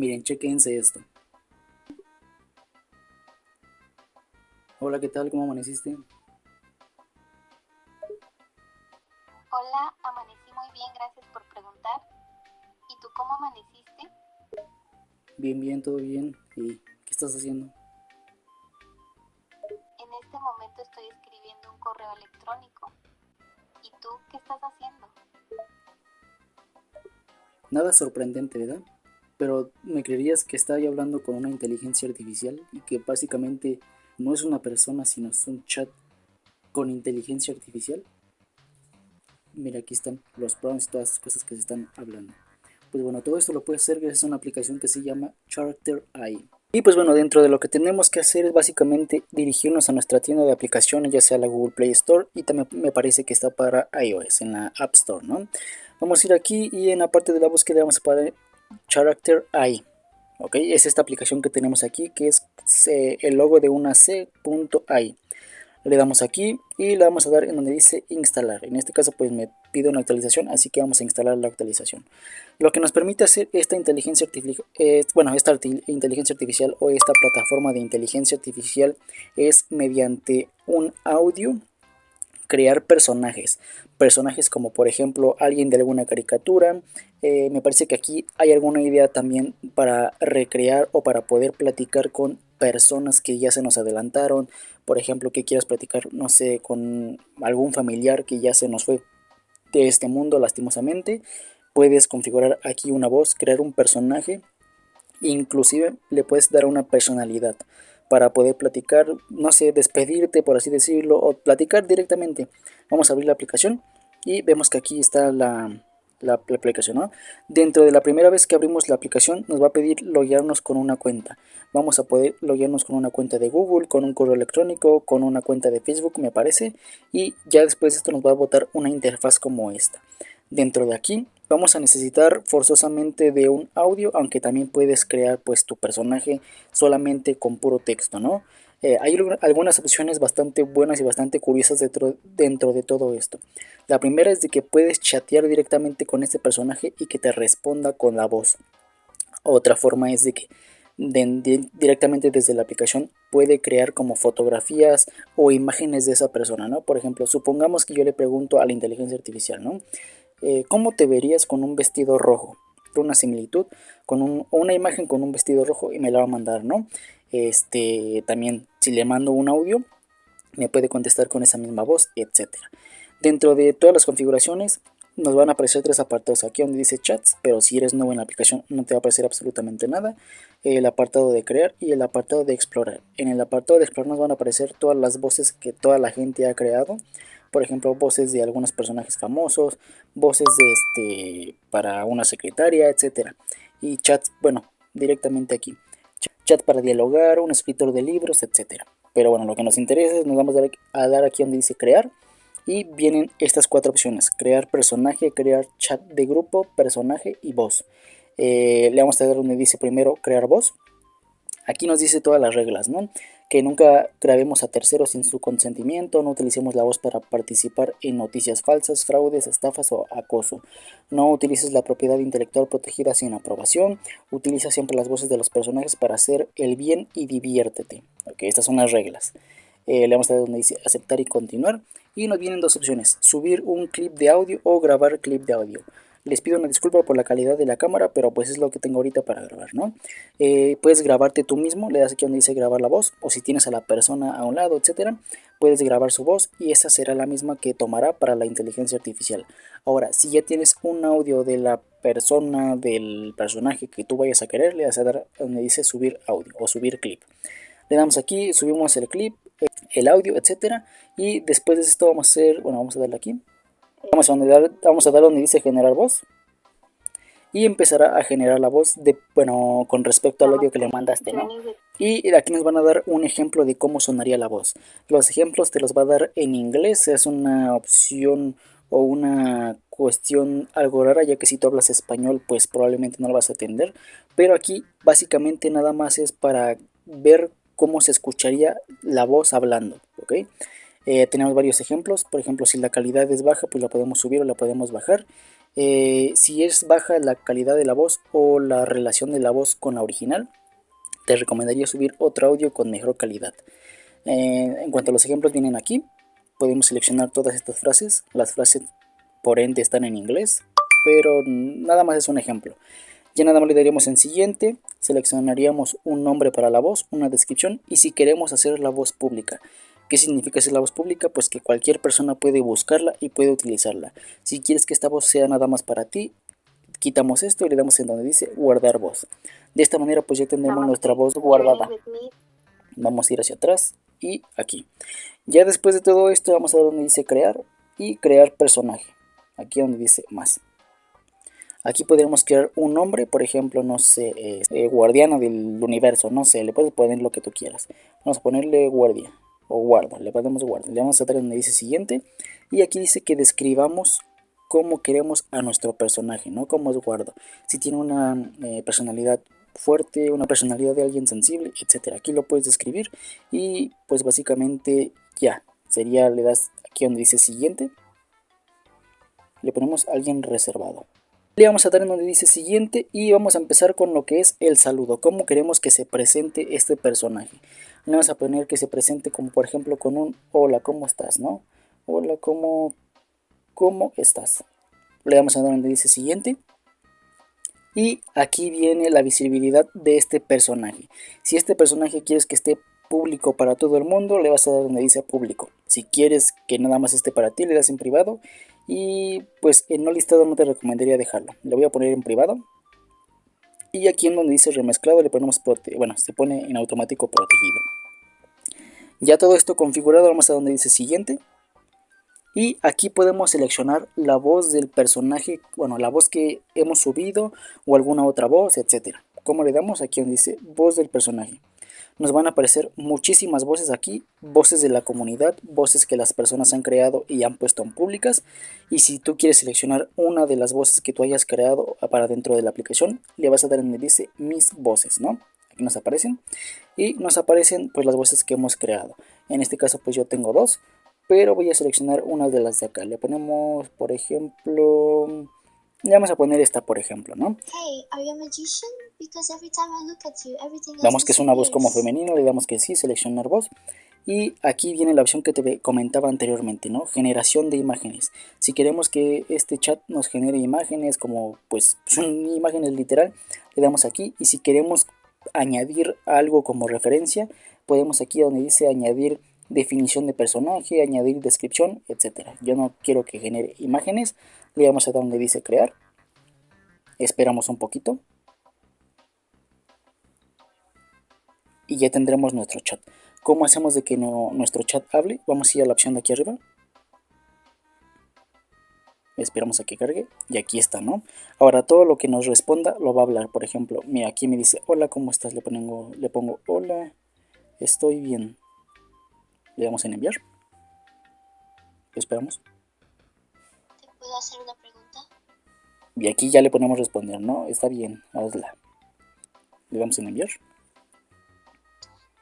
Miren, chequense esto. Hola, ¿qué tal? ¿Cómo amaneciste? Hola, amanecí muy bien, gracias por preguntar. ¿Y tú cómo amaneciste? Bien, bien, todo bien. ¿Y qué estás haciendo? En este momento estoy escribiendo un correo electrónico. ¿Y tú qué estás haciendo? Nada sorprendente, ¿verdad? Pero ¿me creerías que estaba hablando con una inteligencia artificial y que básicamente no es una persona, sino es un chat con inteligencia artificial? Mira, aquí están los prompts y todas las cosas que se están hablando. Pues bueno, todo esto lo puedes hacer gracias a una aplicación que se llama Character AI. Y pues bueno, dentro de lo que tenemos que hacer es básicamente dirigirnos a nuestra tienda de aplicaciones, ya sea la Google Play Store y también me parece que está para iOS en la App Store, ¿no? Vamos a ir aquí y en la parte de la búsqueda vamos a poner Character AI. Ok, es esta aplicación que tenemos aquí que es el logo de una C.ai. Le damos aquí y le vamos a dar en donde dice instalar. En este caso pues me pide una actualización, así que vamos a instalar la actualización. Lo que nos permite hacer esta inteligencia artificial, inteligencia artificial o esta plataforma de inteligencia artificial es mediante un audio crear personajes como por ejemplo alguien de alguna caricatura. Me parece que aquí hay alguna idea también para recrear o para poder platicar con personas que ya se nos adelantaron, por ejemplo que quieras platicar, no sé, con algún familiar que ya se nos fue de este mundo lastimosamente. Puedes configurar aquí una voz, crear un personaje, inclusive le puedes dar una personalidad para poder platicar, no sé, despedirte por así decirlo, o platicar directamente. Vamos a abrir la aplicación y vemos que aquí está la aplicación, ¿no? Dentro de la primera vez que abrimos la aplicación nos va a pedir loguearnos con una cuenta. Vamos a poder loguearnos con una cuenta de Google, con un correo electrónico, con una cuenta de Facebook me parece, y ya después esto nos va a botar una interfaz como esta. Dentro de aquí vamos a necesitar forzosamente de un audio, aunque también puedes crear pues tu personaje solamente con puro texto, ¿no? Hay algunas opciones bastante buenas y bastante curiosas dentro de todo esto. La primera es de que puedes chatear directamente con este personaje y que te responda con la voz. Otra forma es de que directamente desde la aplicación puede crear como fotografías o imágenes de esa persona, ¿no? Por ejemplo, supongamos que yo le pregunto a la inteligencia artificial, ¿no? ¿Cómo te verías con un vestido rojo? Una similitud con una imagen con un vestido rojo y me la va a mandar, ¿no? También si le mando un audio, me puede contestar con esa misma voz, etcétera. Dentro de todas las configuraciones nos van a aparecer tres apartados aquí donde dice chats, pero si eres nuevo en la aplicación no te va a aparecer absolutamente nada. El apartado de crear y el apartado de explorar. En el apartado de explorar nos van a aparecer todas las voces que toda la gente ha creado. Por ejemplo, voces de algunos personajes famosos, voces para una secretaria, etcétera. Y chats, bueno, directamente aquí. Chat para dialogar, un escritor de libros, etcétera. Pero bueno, lo que nos interesa es nos vamos a dar aquí donde dice crear y vienen estas cuatro opciones: crear personaje, crear chat de grupo, personaje y voz. Le vamos a dar donde dice primero crear voz. Aquí nos dice todas las reglas, ¿no? Que nunca grabemos a terceros sin su consentimiento, no utilicemos la voz para participar en noticias falsas, fraudes, estafas o acoso. No utilices la propiedad intelectual protegida sin aprobación. Utiliza siempre las voces de los personajes para hacer el bien y diviértete. Ok, estas son las reglas. Le vamos a dar donde dice aceptar y continuar. Y nos vienen dos opciones: subir un clip de audio o grabar clip de audio. Les pido una disculpa por la calidad de la cámara, pero pues es lo que tengo ahorita para grabar, ¿no? Puedes grabarte tú mismo, le das aquí donde dice grabar la voz, o si tienes a la persona a un lado, etcétera, puedes grabar su voz y esa será la misma que tomará para la inteligencia artificial. Ahora, si ya tienes un audio de la persona, del personaje que tú vayas a querer, le das a dar donde dice subir audio o subir clip. Le damos aquí, subimos el clip, el audio, etcétera, y después de esto vamos a hacer, bueno, vamos a darle aquí, vamos a dar donde dice generar voz y empezará a generar la voz de, bueno, con respecto al audio que le mandaste, ¿no? Y aquí nos van a dar un ejemplo de cómo sonaría la voz. Los ejemplos te los va a dar en inglés, es una opción o una cuestión algo rara, ya que si tú hablas español pues probablemente no lo vas a entender, pero aquí básicamente nada más es para ver cómo se escucharía la voz hablando, ¿ok? Tenemos varios ejemplos, por ejemplo si la calidad es baja pues la podemos subir o la podemos bajar. Si es baja la calidad de la voz o la relación de la voz con la original, te recomendaría subir otro audio con mejor calidad. En cuanto a los ejemplos vienen aquí, podemos seleccionar todas estas frases. Las frases por ende están en inglés, pero nada más es un ejemplo. Ya nada más le daríamos en siguiente, seleccionaríamos un nombre para la voz, una descripción y si queremos hacer la voz pública. ¿Qué significa hacer la voz pública? Pues que cualquier persona puede buscarla y puede utilizarla. Si quieres que esta voz sea nada más para ti, quitamos esto y le damos en donde dice guardar voz. De esta manera pues ya tendremos nuestra voz guardada. Vamos a ir hacia atrás y aquí. Ya después de todo esto vamos a ver donde dice crear y crear personaje. Aquí donde dice más. Aquí podríamos crear un nombre, por ejemplo, no sé, guardiana del universo, no sé, le puedes poner lo que tú quieras. Vamos a ponerle guardia o guarda, le ponemos guarda. Le vamos a dar donde dice siguiente y aquí dice que describamos cómo queremos a nuestro personaje, ¿no? Cómo es guardo. Si tiene una personalidad fuerte, una personalidad de alguien sensible, etcétera. Aquí lo puedes describir y pues básicamente ya, sería, le das aquí donde dice siguiente, le ponemos alguien reservado. Le vamos a dar en donde dice siguiente y vamos a empezar con lo que es el saludo. ¿Cómo queremos que se presente este personaje? Le vamos a poner que se presente como por ejemplo con un hola, ¿cómo estás? ¿No? Hola, ¿cómo estás? Le vamos a dar donde dice siguiente. Y aquí viene la visibilidad de este personaje. Si este personaje quieres que esté público para todo el mundo, le vas a dar donde dice público. Si quieres que nada más esté para ti, le das en privado. Y pues en no listado no te recomendaría dejarlo. Le voy a poner en privado. Y aquí en donde dice remezclado le ponemos bueno, se pone en automático protegido. Ya todo esto configurado, vamos a donde dice siguiente. Y aquí podemos seleccionar la voz del personaje, bueno, la voz que hemos subido o alguna otra voz, etcétera. ¿Cómo le damos? Aquí donde dice voz del personaje. Nos van a aparecer muchísimas voces aquí, voces de la comunidad, voces que las personas han creado y han puesto en públicas. Y si tú quieres seleccionar una de las voces que tú hayas creado para dentro de la aplicación, le vas a dar en donde dice mis voces, ¿no? Aquí nos aparecen y nos aparecen pues las voces que hemos creado. En este caso pues yo tengo dos, pero voy a seleccionar una de las de acá. Le ponemos, por ejemplo, le vamos a poner esta, por ejemplo, ¿no? Hey, are you a magician? Because every time I look at you, everything Damos que es una voz como femenino, le damos que sí, seleccionar voz. Y aquí viene la opción que te comentaba anteriormente, ¿no? Generación de imágenes. Si queremos que este chat nos genere imágenes como, pues, son imágenes literal, le damos aquí. Y si queremos añadir algo como referencia, podemos aquí donde dice añadir definición de personaje, añadir descripción, etcétera. Yo no quiero que genere imágenes, le vamos a dar donde dice crear. Esperamos un poquito. Y ya tendremos nuestro chat. ¿Cómo hacemos de que nuestro chat hable? Vamos a ir a la opción de aquí arriba. Esperamos a que cargue y aquí está, ¿no? Ahora todo lo que nos responda lo va a hablar. Por ejemplo, mira, aquí me dice hola, ¿cómo estás? Le pongo hola, estoy bien. Le damos en enviar. Esperamos. ¿Te puedo hacer una pregunta? Y aquí ya le ponemos responder, ¿no? Está bien, hazla. Le damos en enviar.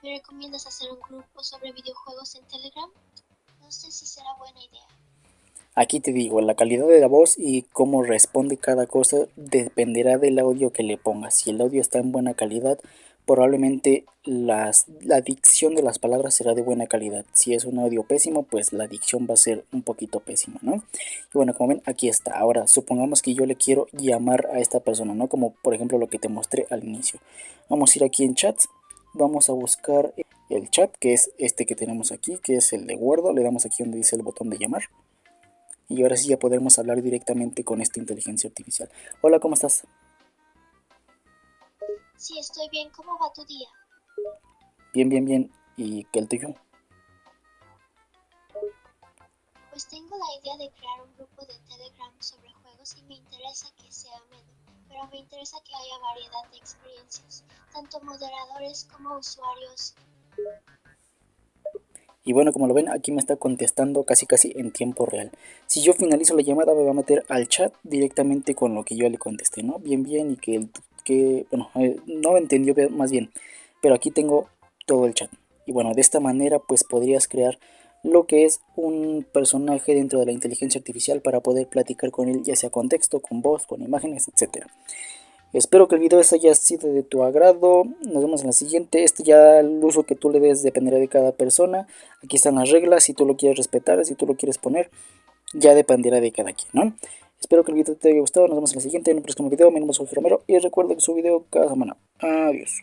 ¿Me recomiendas hacer un grupo sobre videojuegos en Telegram? No sé si será buena idea. Aquí te digo, la calidad de la voz y cómo responde cada cosa dependerá del audio que le pongas. Si el audio está en buena calidad, probablemente la dicción de las palabras será de buena calidad. Si es un audio pésimo, pues la dicción va a ser un poquito pésima, ¿no? Y bueno, como ven, aquí está. Ahora, supongamos que yo le quiero llamar a esta persona, ¿no? Como por ejemplo lo que te mostré al inicio. Vamos a ir aquí en chats. Vamos a buscar el chat, que es este que tenemos aquí, que es el de guardo. Le damos aquí donde dice el botón de llamar. Y ahora sí ya podemos hablar directamente con esta inteligencia artificial. Hola, ¿cómo estás? Sí, estoy bien. ¿Cómo va tu día? Bien, bien, bien. ¿Y qué el tuyo? Pues tengo la idea de crear un grupo de Telegram sobre juegos y me interesa que sea ameno, pero me interesa que haya variedad de experiencias, tanto moderadores como usuarios. Y bueno, como lo ven, aquí me está contestando casi en tiempo real. Si yo finalizo la llamada, me va a meter al chat directamente con lo que yo le contesté, ¿no? Bien, bien, y bueno, no entendió más bien, pero aquí tengo todo el chat. Y bueno, de esta manera, pues podrías crear lo que es un personaje dentro de la inteligencia artificial para poder platicar con él, ya sea con texto, con voz, con imágenes, etcétera. Espero que el video haya sido de tu agrado. Nos vemos en la siguiente. Este ya el uso que tú le des dependerá de cada persona. Aquí están las reglas. Si tú lo quieres respetar, si tú lo quieres poner, ya dependerá de cada quien, ¿no? Espero que el video te haya gustado. Nos vemos en la siguiente, en un próximo video. Mi nombre es Jorge Romero y recuerda que subo video cada semana. Adiós.